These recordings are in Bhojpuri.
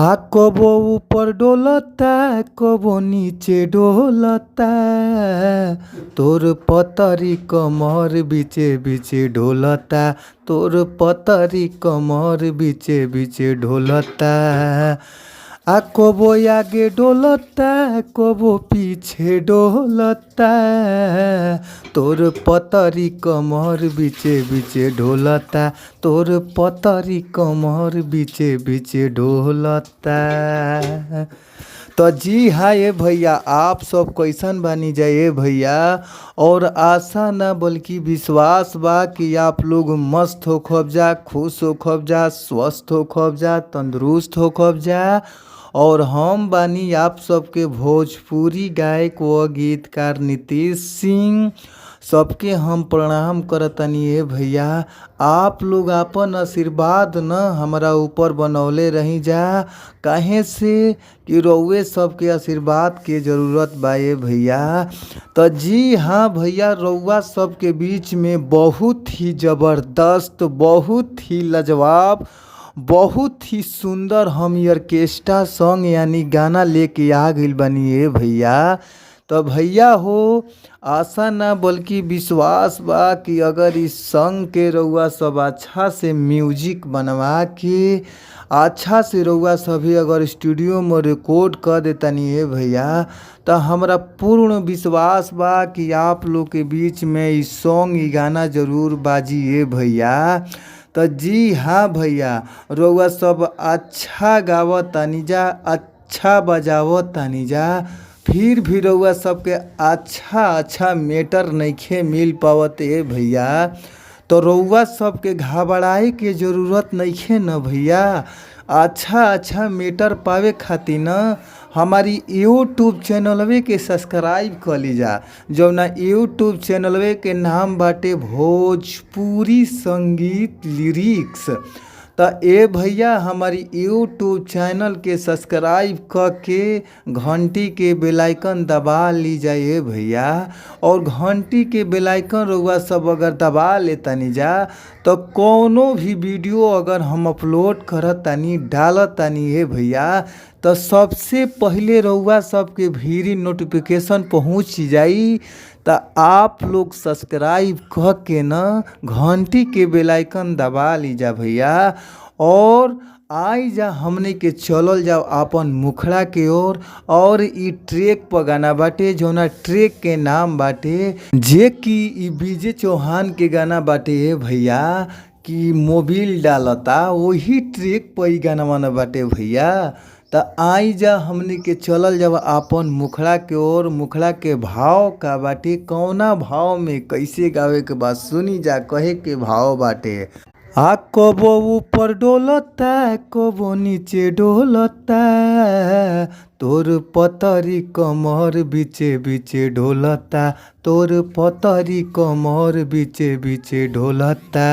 कबो ऊपर डोलता कबो नीचे डोलता, तोर पतरी कमर बीचे बीचे ढोलता, तोर पतरी कमर बीचे बीचे ढोलता। कबो आगे डोलता कबो पीछे डोलता, तोर पतरी कमर बीचे बीचे ढोलता, तोर पतरी कमर बीचे बीचे ढोलता। तो जी हाँ ये भैया, आप सब कैसन बानी जाए भैया। और आशा ना बल्कि विश्वास बा कि आप लोग मस्त हो खब जा, खुश हो खब जा, स्वस्थ हो खब जा, तंदुरुस्त हो खब जा। और हम बानी आप सबके भोजपुरी गायक व गीतकार नीतीश सिंह। सबके हम प्रणाम करतनी है भैया। आप लोग अपन आशीर्वाद न हमारा ऊपर बनौले रही जा, काहे से कि रउए सबके आशीर्वाद के ज़रूरत बा ये भैया। तो जी हाँ भैया, रउआ सबके बीच में बहुत ही ज़बरदस्त, बहुत ही लाजवाब, बहुत ही सुंदर हम ऑर्केस्ट्रा सॉन्ग यानी गाना लेके आ गइल बानी ये भैया। तो भैया हो, आशा ना बल्कि विश्वास बा कि अगर इस सॉन्ग के रउआ सब अच्छा से म्यूजिक बनवा के अच्छा से रउआ सभी अगर स्टूडियो में रिकॉर्ड कर देतानी है भैया, तो हमरा पूर्ण विश्वास बा कि आप लोग के बीच में इस सॉन्ग ई गाना जरूर बाजी है भैया। तो जी हाँ भैया, रउआ सब अच्छा गावत तानी जा, अच्छा बजावत तानी जा, फिर भी रउआ सबके अच्छा मैटर नइखे मिल पावत है भैया। तो रउआ सबके घबराए के ज़रूरत नइखे न भैया। अच्छा मैटर पावे खातिर न हमारी यूट्यूब चैनलवे के सब्सक्राइब कर लीजा, जो ना यूट्यूब चैनलवे के नाम बाटे भोजपुरी संगीत लिरिक्स। तो ए भैया, हमारी यूट्यूब चैनल के सब्सक्राइब करके घंटी के बेल आइकन दबा ली जाए भैया। और घंटी के बेल आइकन रउआ सब अगर दबा लेतानी जा, तो कोनो भी वीडियो अगर हम अपलोड करत तानी डालत तानी है भैया, तो सबसे पहले रउआ सबके भीरी नोटिफिकेशन पहुँच जाई। तो आप लोग सब्सक्राइब कर के न घंटी के बेल आइकन दबा लीजा भैया। और आई जा हमने के चलल जाओ अपन मुखड़ा के ओर। और ई ट्रैक पर गाना बाटे, जोना ट्रैक के नाम बाटे जे कि ई बीजे चौहान के गाना बाटे भैया, कि मोबिल डालता, वही ट्रैक पर ई गाना बाटे भैया। तो आई जा हमने के चलल जब अपन मुखड़ा के ओर। मुखड़ा के भाव का बाटे, कौना भाव में कैसे गावे के बात सुनी जा। कहे के भाव बाटे, कबो ऊपर डोलता कबो नीचे डोलता, तोर पतरी कमर बीचे बीचे ढोलता, तोर पतरी कमर बीचे बीचे ढोलता।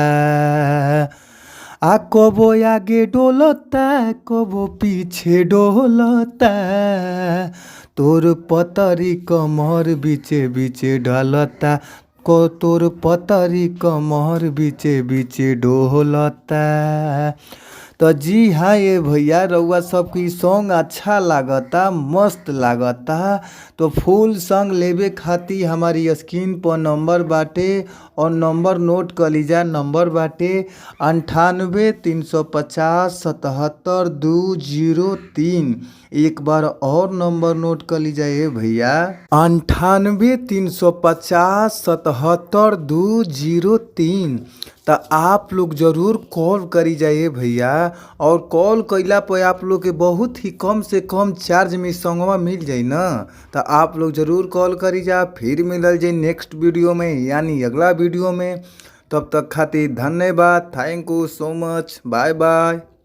कबो आगे डोलता कबो पीछे डोलता, तोर पतरी कमर बीचे बीचे ढलता, को तोर पतरी कमर बीचे बीचे ढोलता। तो जी हाँ ये भैया, रउआ सबकी सॉन्ग अच्छा लागता, मस्त लागता। तो फुल सॉन्ग लेवे खातिर हमारी स्क्रीन पर नंबर बाटे, और नंबर नोट कर लीजा। नंबर बाटे 98 350 77 203। एक बार और नंबर नोट कर लीजा ये भैया, 98 350 77 203। तो आप लोग ज़रूर कॉल करी जाइए भैया। और कॉल कैला पर आप लोग के बहुत ही कम से कम चार्ज में सॉन्गवा मिल जाई ना। तो आप लोग ज़रूर कॉल करी जा। फिर मिलल जाए नेक्स्ट वीडियो में, यानी अगला वीडियो में। तब तक खातिर धन्यवाद। Thank you so much. Bye by.